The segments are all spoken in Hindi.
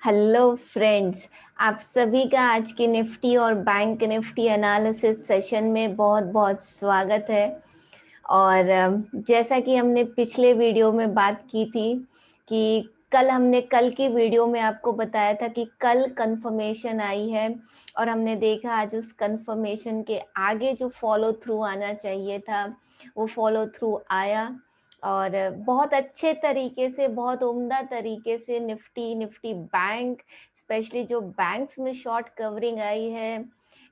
Hello friends. आप सभी का आज के निफ्टी और बैंक निफ्टी एनालिसिस सेशन में बहुत बहुत स्वागत है। और जैसा कि हमने पिछले वीडियो में बात की थी कि कल की वीडियो में आपको बताया था कि कल कंफर्मेशन आई है और हमने देखा आज उस कंफर्मेशन के आगे जो फॉलो थ्रू आना चाहिए था वो फॉलो थ्रू आया। और बहुत अच्छे तरीके से, बहुत उम्दा तरीके से निफ्टी बैंक, स्पेशली जो बैंक्स में शॉर्ट कवरिंग आई है,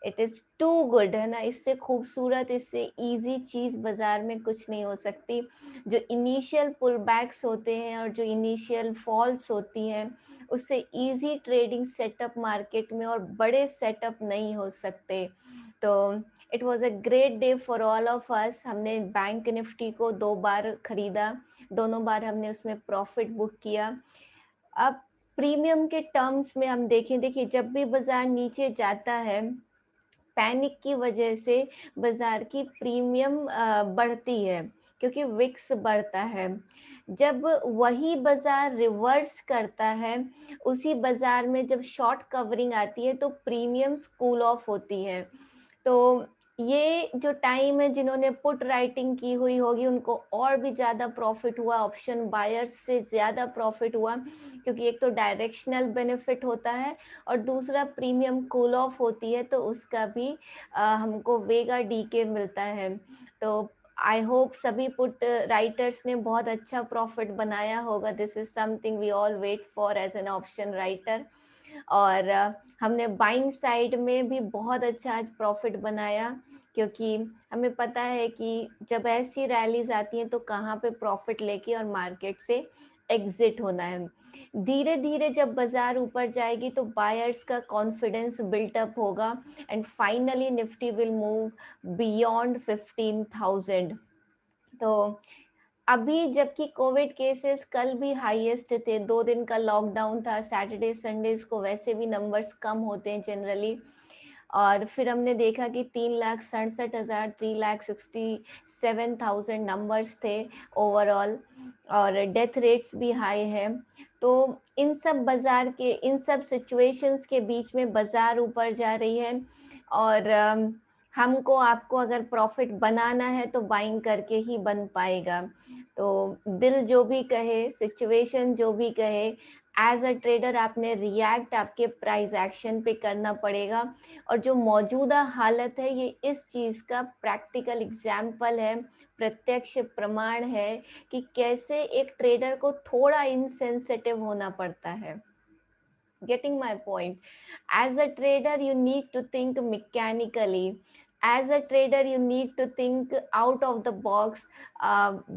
इट इज़ टू गुड, है ना। इससे खूबसूरत, इससे इजी चीज़ बाज़ार में कुछ नहीं हो सकती। जो इनिशियल पुल बैक्स होते हैं और जो इनिशियल फॉल्स होती हैं, उससे इजी ट्रेडिंग सेटअप मार्केट में और बड़े सेटअप नहीं हो सकते। तो it was a great day for all of us. हमने बैंक निफ्टी को 2 बार खरीदा, दोनों बार हमने उसमें प्रॉफिट बुक किया। अब प्रीमियम के टर्म्स में हम देखें, देखिए जब भी बाजार नीचे जाता है, पैनिक की वजह से बाजार की प्रीमियम बढ़ती है क्योंकि विक्स बढ़ता है। जब वही बाजार रिवर्स करता है, उसी बाजार में जब शॉर्ट कवरिंग आती है तो प्रीमियम्स कूल ऑफ होती है। तो ये जो टाइम है, जिन्होंने पुट राइटिंग की हुई होगी उनको और भी ज़्यादा प्रॉफिट हुआ, ऑप्शन बायर्स से ज़्यादा प्रॉफिट हुआ, क्योंकि एक तो डायरेक्शनल बेनिफिट होता है और दूसरा प्रीमियम कूल ऑफ होती है तो उसका भी हमको वेगा डी के मिलता है। तो आई होप सभी पुट राइटर्स ने बहुत अच्छा प्रॉफिट बनाया होगा। This is something we all wait for as an option writer. और हमने बाइंग साइड में भी बहुत अच्छा आज प्रॉफिट बनाया, क्योंकि हमें पता है कि जब ऐसी रैलीज आती हैं तो कहाँ पे प्रॉफिट लेके और मार्केट से एग्जिट होना है। धीरे धीरे जब बाजार ऊपर जाएगी तो बायर्स का कॉन्फिडेंस बिल्टअप होगा and finally Nifty will move beyond 15,000। तो अभी जबकि कोविड केसेस कल भी हाईएस्ट थे, 2 दिन का लॉकडाउन था, सैटरडे संडेज को वैसे भी नंबर्स कम होते हैं जनरली। और फिर हमने देखा कि 3,67,000, 3,67,000 नंबर्स थे ओवरऑल, और डेथ रेट्स भी हाई है। तो इन सब बाजार के, इन सब सिचुएशंस के बीच में बाजार ऊपर जा रही है और हमको, आपको अगर प्रॉफिट बनाना है तो बाइंग करके ही बन पाएगा। तो दिल जो भी कहे, सिचुएशन जो भी कहे, एज अ ट्रेडर आपने रिएक्ट आपके प्राइस एक्शन पे करना पड़ेगा। और जो मौजूदा हालत है ये इस चीज़ का प्रैक्टिकल एग्जाम्पल है, प्रत्यक्ष प्रमाण है कि कैसे एक ट्रेडर को थोड़ा इनसेंसिटिव होना पड़ता है। Getting my point? As a trader you need to think mechanically. As a trader you need to think out of the box,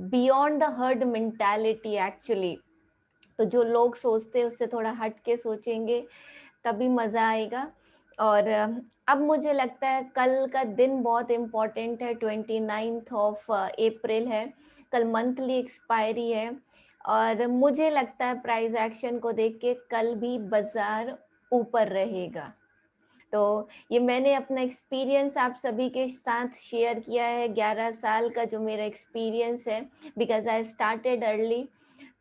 beyond the herd mentality actually. तो जो लोग सोचते हैं उससे थोड़ा हट के सोचेंगे तभी मज़ा आएगा। और अब मुझे लगता है कल का दिन बहुत इम्पोर्टेंट है, 29 ऑफ अप्रैल है, कल मंथली एक्सपायरी है। और मुझे लगता है प्राइस एक्शन को देख के कल भी बाजार ऊपर रहेगा। तो ये मैंने अपना एक्सपीरियंस आप सभी के साथ शेयर किया है, 11 साल का जो मेरा एक्सपीरियंस है, बिकॉज आई स्टार्टेड अर्ली।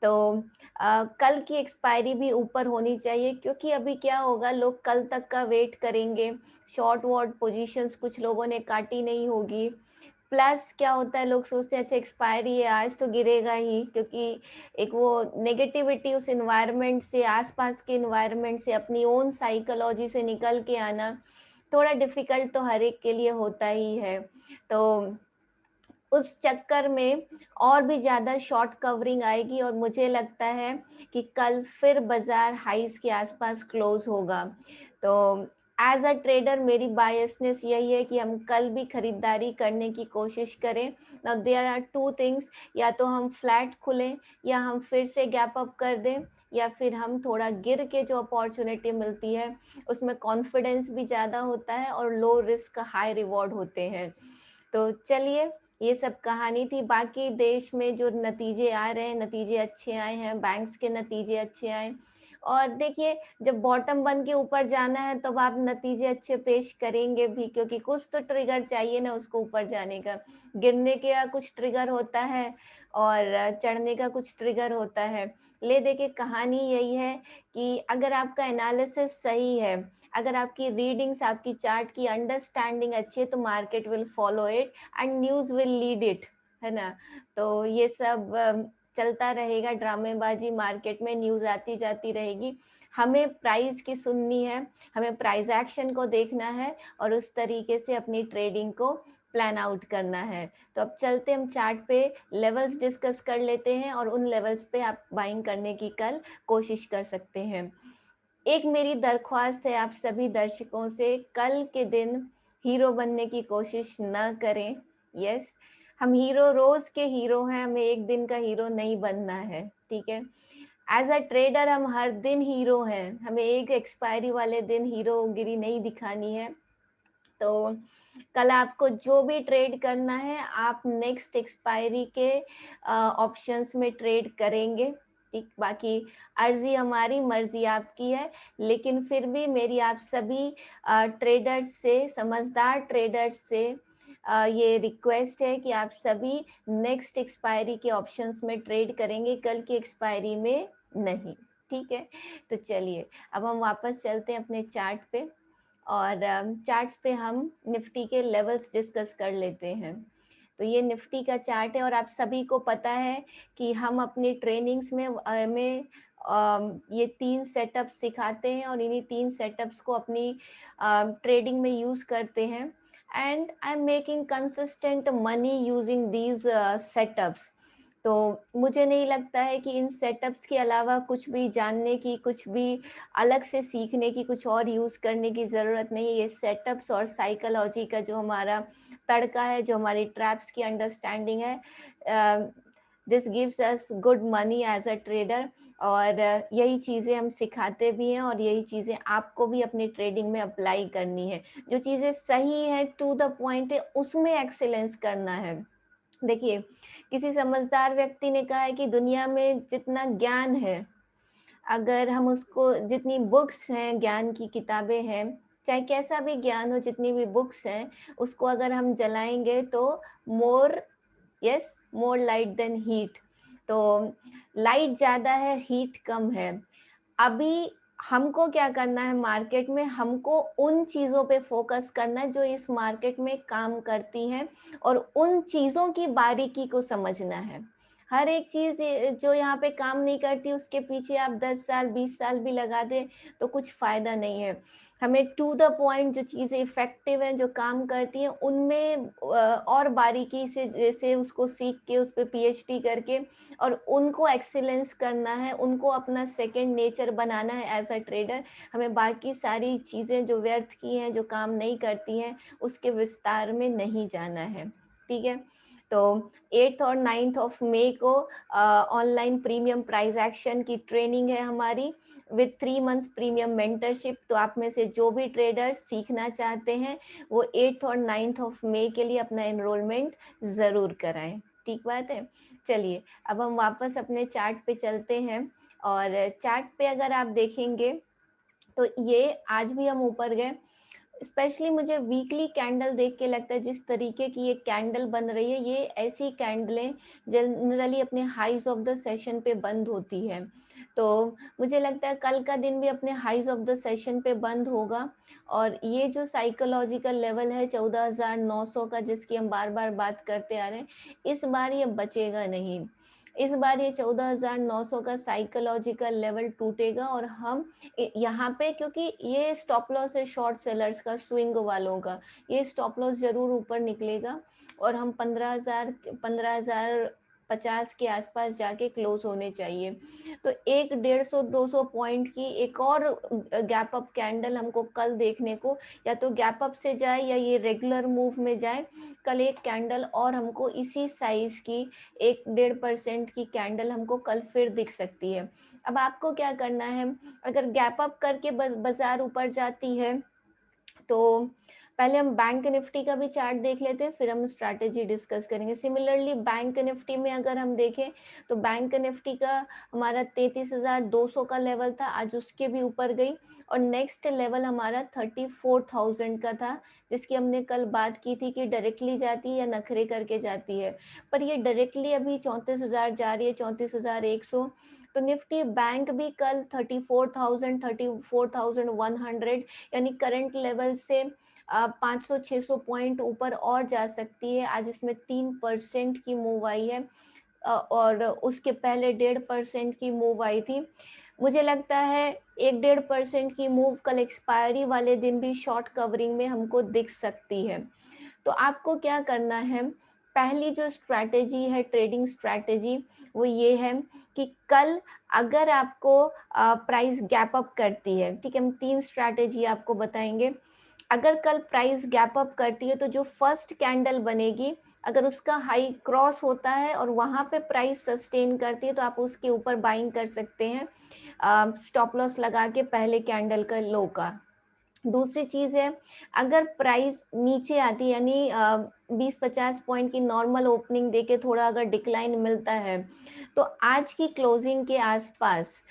तो कल की एक्सपायरी भी ऊपर होनी चाहिए, क्योंकि अभी क्या होगा, लोग कल तक का वेट करेंगे, शॉर्ट वॉर्ड पोजीशंस कुछ लोगों ने काटी नहीं होगी। प्लस क्या होता है, लोग सोचते हैं अच्छा एक्सपायरी है आज तो गिरेगा ही, क्योंकि एक वो नेगेटिविटी उस इन्वायरमेंट से, आसपास के इन्वायरमेंट से, अपनी ओन साइकोलॉजी से निकल के आना थोड़ा डिफिकल्ट तो हर एक के लिए होता ही है। तो उस चक्कर में और भी ज़्यादा शॉर्ट कवरिंग आएगी और मुझे लगता है कि कल फिर बाजार हाइस के आसपास क्लोज होगा। तो एज अ ट्रेडर मेरी बायसनेस यही है कि हम कल भी खरीदारी करने की कोशिश करें। Now there are two things, या तो हम फ्लैट खुलें या हम फिर से गैप अप कर दें, या फिर हम थोड़ा गिर के जो अपॉर्चुनिटी मिलती है उसमें कॉन्फिडेंस भी ज़्यादा होता है और लो रिस्क हाई रिवॉर्ड होते हैं। तो चलिए, ये सब कहानी थी। बाकी देश में जो नतीजे आ रहे हैं, नतीजे अच्छे आए हैं, बैंक्स के नतीजे अच्छे आए। और देखिए जब बॉटम बन के ऊपर जाना है तब आप नतीजे अच्छे पेश करेंगे भी, क्योंकि कुछ तो ट्रिगर चाहिए ना उसको ऊपर जाने का। गिरने के कुछ ट्रिगर होता है और चढ़ने का कुछ ट्रिगर होता है। ले दे के कहानी यही है कि अगर आपका एनालिसिस सही है, अगर आपकी रीडिंग्स, आपकी चार्ट की अंडरस्टैंडिंग अच्छी है, तो market will follow it and news will lead it, है ना? तो ये सब चलता रहेगा ड्रामेबाजी मार्केट में, न्यूज़ आती जाती रहेगी। हमें प्राइस की सुननी है, हमें प्राइस एक्शन को देखना है और उस तरीके से अपनी ट्रेडिंग को प्लान आउट करना है। तो अब चलते हम चार्ट पे लेवल्स डिस्कस कर लेते हैं और उन लेवल्स पे आप बाइंग करने की कल कोशिश कर सकते हैं। एक मेरी दरख्वास्त है आप सभी दर्शकों से, कल के दिन हीरो बनने की कोशिश ना करें। यस, हम हीरो रोज के हीरो हैं, हमें एक दिन का हीरो नहीं बनना है, ठीक है? एज अ ट्रेडर हम हर दिन हीरो हैं, हमें एक एक्सपायरी वाले दिन हीरोगिरी नहीं दिखानी है। तो कल आपको जो भी ट्रेड करना है, आप नेक्स्ट एक्सपायरी के ऑप्शंस में ट्रेड करेंगे, ठीक? बाकी अर्जी हमारी, मर्जी आपकी है, लेकिन फिर भी मेरी आप सभी ट्रेडर्स से, समझदार ट्रेडर्स से ये रिक्वेस्ट है कि आप सभी नेक्स्ट एक्सपायरी के ऑप्शंस में ट्रेड करेंगे, कल की एक्सपायरी में नहीं, ठीक है? तो चलिए अब हम वापस चलते हैं अपने चार्ट पे और चार्ट्स पे हम निफ्टी के लेवल्स डिस्कस कर लेते हैं। तो ये निफ्टी का चार्ट है और आप सभी को पता है कि हम अपनी ट्रेनिंग्स में ये 3 सेटअप्स सिखाते हैं और इन्हीं 3 सेटअप्स को अपनी ट्रेडिंग में यूज़ करते हैं and I am making consistent money using these setups. तो मुझे नहीं लगता है कि इन सेटअप्स के अलावा कुछ भी जानने की, कुछ भी अलग से सीखने की, कुछ और यूज़ करने की ज़रूरत नहीं है। ये सेटअप्स और साइकोलॉजी का जो हमारा तड़का है, जो हमारी ट्रैप्स की अंडरस्टैंडिंग है, this gives us good money as a trader और यही चीज़ें हम सिखाते भी हैं और यही चीज़ें आपको भी अपनी ट्रेडिंग में अप्लाई करनी है। जो चीज़ें सही है, टू द पॉइंट है, उसमें एक्सेलेंस करना है। देखिए, किसी समझदार व्यक्ति ने कहा है कि दुनिया में जितना ज्ञान है, अगर हम उसको, जितनी बुक्स हैं, ज्ञान की किताबें हैं, चाहे कैसा भी ज्ञान हो, जितनी भी बुक्स हैं, उसको अगर हम जलाएंगे तो more, yes, more light than heat. तो लाइट ज़्यादा है, हीट कम है। अभी हमको क्या करना है मार्केट में, हमको उन चीज़ों पे फोकस करना है जो इस मार्केट में काम करती हैं और उन चीज़ों की बारीकी को समझना है। हर एक चीज़ जो यहाँ पे काम नहीं करती, उसके पीछे आप 10 साल 20 साल भी लगा दें तो कुछ फ़ायदा नहीं है। हमें टू द पॉइंट जो चीज़ें इफ़ेक्टिव हैं, जो काम करती हैं, उनमें और बारीकी से जैसे उसको सीख के, उस पे पीएचडी करके और उनको एक्सीलेंस करना है, उनको अपना सेकंड नेचर बनाना है एज अ ट्रेडर। हमें बाकी सारी चीज़ें जो व्यर्थ की हैं, जो काम नहीं करती हैं, उसके विस्तार में नहीं जाना है, ठीक है? तो 8th और 9th ऑफ मई को ऑनलाइन प्रीमियम प्राइस एक्शन की ट्रेनिंग है हमारी विद 3 मंथ्स प्रीमियम मेंटरशिप। तो आप में से जो भी ट्रेडर्स सीखना चाहते हैं, वो 8th और 9th ऑफ मई के लिए अपना एनरोलमेंट ज़रूर कराएं, ठीक बात है? चलिए अब हम वापस अपने चार्ट पे चलते हैं और चार्ट पे अगर आप देखेंगे तो ये आज भी हम ऊपर गए। स्पेशली मुझे वीकली कैंडल देख के लगता है, जिस तरीके की ये कैंडल बन रही है, ये ऐसी कैंडलें जनरली अपने हाईज ऑफ द सेशन पे बंद होती है। तो मुझे लगता है कल का दिन भी अपने हाईज ऑफ द सेशन पे बंद होगा और ये जो साइकोलॉजिकल लेवल है 14,900 का, जिसकी हम बार बार बात करते आ रहे हैं, इस बार ये बचेगा नहीं। इस बार ये 14,900 का साइकोलॉजिकल लेवल टूटेगा और हम यहाँ पे, क्योंकि ये स्टॉप लॉस है शॉर्ट सेलर्स का, स्विंग वालों का, ये स्टॉप लॉस जरूर ऊपर निकलेगा और हम 15,050 के आसपास जाके क्लोज होने चाहिए। तो एक 150-200 पॉइंट की एक और गैप अप कैंडल हमको कल देखने को, या तो गैप अप से जाए या ये रेगुलर मूव में जाए। कल एक कैंडल और हमको इसी साइज की 1-1.5% की कैंडल हमको कल फिर दिख सकती है। अब आपको क्या करना है, अगर गैप अप करके बाजार ऊपर जाती है तो पहले हम बैंक निफ्टी का भी चार्ट देख लेते हैं, फिर हम स्ट्रैटेजी डिस्कस करेंगे। सिमिलरली बैंक निफ्टी में अगर हम देखें तो बैंक निफ्टी का हमारा 33,200 का लेवल था, आज उसके भी ऊपर गई और नेक्स्ट लेवल हमारा 34,000 का था, जिसकी हमने कल बात की थी कि डायरेक्टली जाती है या नखरे करके जाती है, पर ये डायरेक्टली अभी 34,000 जा रही है, 34,100। तो निफ्टी बैंक भी कल 34,000, 34,100 यानी करंट लेवल से 500-600 पॉइंट ऊपर और जा सकती है। आज इसमें 3% की मूव आई है और उसके पहले 1.5% की मूव आई थी। मुझे लगता है 1-1.5% की मूव कल एक्सपायरी वाले दिन भी शॉर्ट कवरिंग में हमको दिख सकती है। तो आपको क्या करना है, पहली जो स्ट्रैटेजी है ट्रेडिंग स्ट्रैटेजी, वो ये है कि कल अगर आपको प्राइस गैप अप करती है, ठीक है, हम 3 स्ट्रैटेजी आपको बताएंगे। अगर कल प्राइस गैप अप करती है तो जो फर्स्ट कैंडल बनेगी, अगर उसका हाई क्रॉस होता है और वहां पे प्राइस सस्टेन करती है तो आप उसके ऊपर बाइंग कर सकते हैं स्टॉप लॉस लगा के पहले कैंडल का लो का। दूसरी चीज है, अगर प्राइस नीचे आती है यानी 20-50 पॉइंट की नॉर्मल ओपनिंग देके थोड़ा अगर डिक्लाइन मिलता है, तो आज की क्लोजिंग के आसपास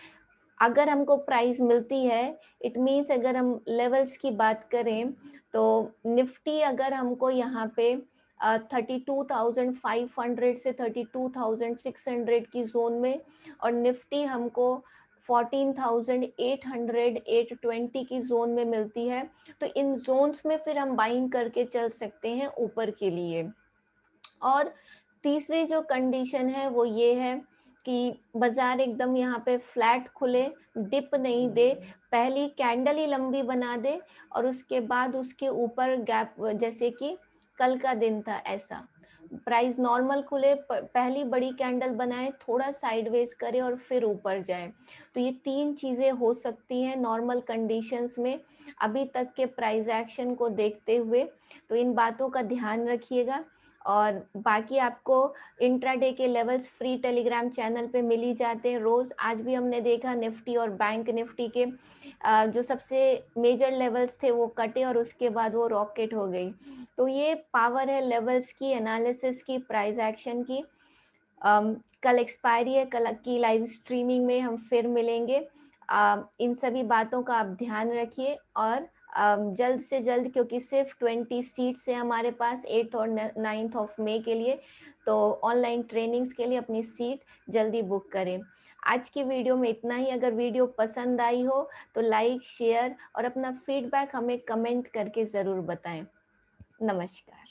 अगर हमको प्राइस मिलती है, इट मीन्स अगर हम लेवल्स की बात करें तो निफ्टी अगर हमको यहाँ पे 32,500 से 32,600 की जोन में और निफ्टी हमको 14,800 820 की जोन में मिलती है, तो इन जोन्स में फिर हम बाइंग करके चल सकते हैं ऊपर के लिए। और तीसरी जो कंडीशन है वो ये है कि बाजार एकदम यहाँ पे फ्लैट खुले, डिप नहीं दे, पहली कैंडल ही लंबी बना दे और उसके बाद उसके ऊपर गैप, जैसे कि कल का दिन था ऐसा, प्राइस नॉर्मल खुले, पहली बड़ी कैंडल बनाए, थोड़ा साइडवेज करे और फिर ऊपर जाए। तो ये 3 चीजें हो सकती हैं नॉर्मल कंडीशंस में अभी तक के प्राइस एक्शन को देखते हुए। तो इन बातों का ध्यान रखिएगा और बाकी आपको इंट्राडे के लेवल्स फ्री टेलीग्राम चैनल पे मिल ही जाते हैं रोज। आज भी हमने देखा निफ्टी और बैंक निफ्टी के जो सबसे मेजर लेवल्स थे वो कटे और उसके बाद वो रॉकेट हो गई। तो ये पावर है लेवल्स की, एनालिसिस की, प्राइस एक्शन की। कल एक्सपायरी है, कल की लाइव स्ट्रीमिंग में हम फिर मिलेंगे। इन सभी बातों का आप ध्यान रखिए और जल्द से जल्द, क्योंकि सिर्फ 20 सीट्स है हमारे पास 8th और 9th ऑफ मई के लिए, तो ऑनलाइन ट्रेनिंग्स के लिए अपनी सीट जल्दी बुक करें। आज की वीडियो में इतना ही। अगर वीडियो पसंद आई हो तो लाइक, शेयर और अपना फीडबैक हमें कमेंट करके ज़रूर बताएं। नमस्कार।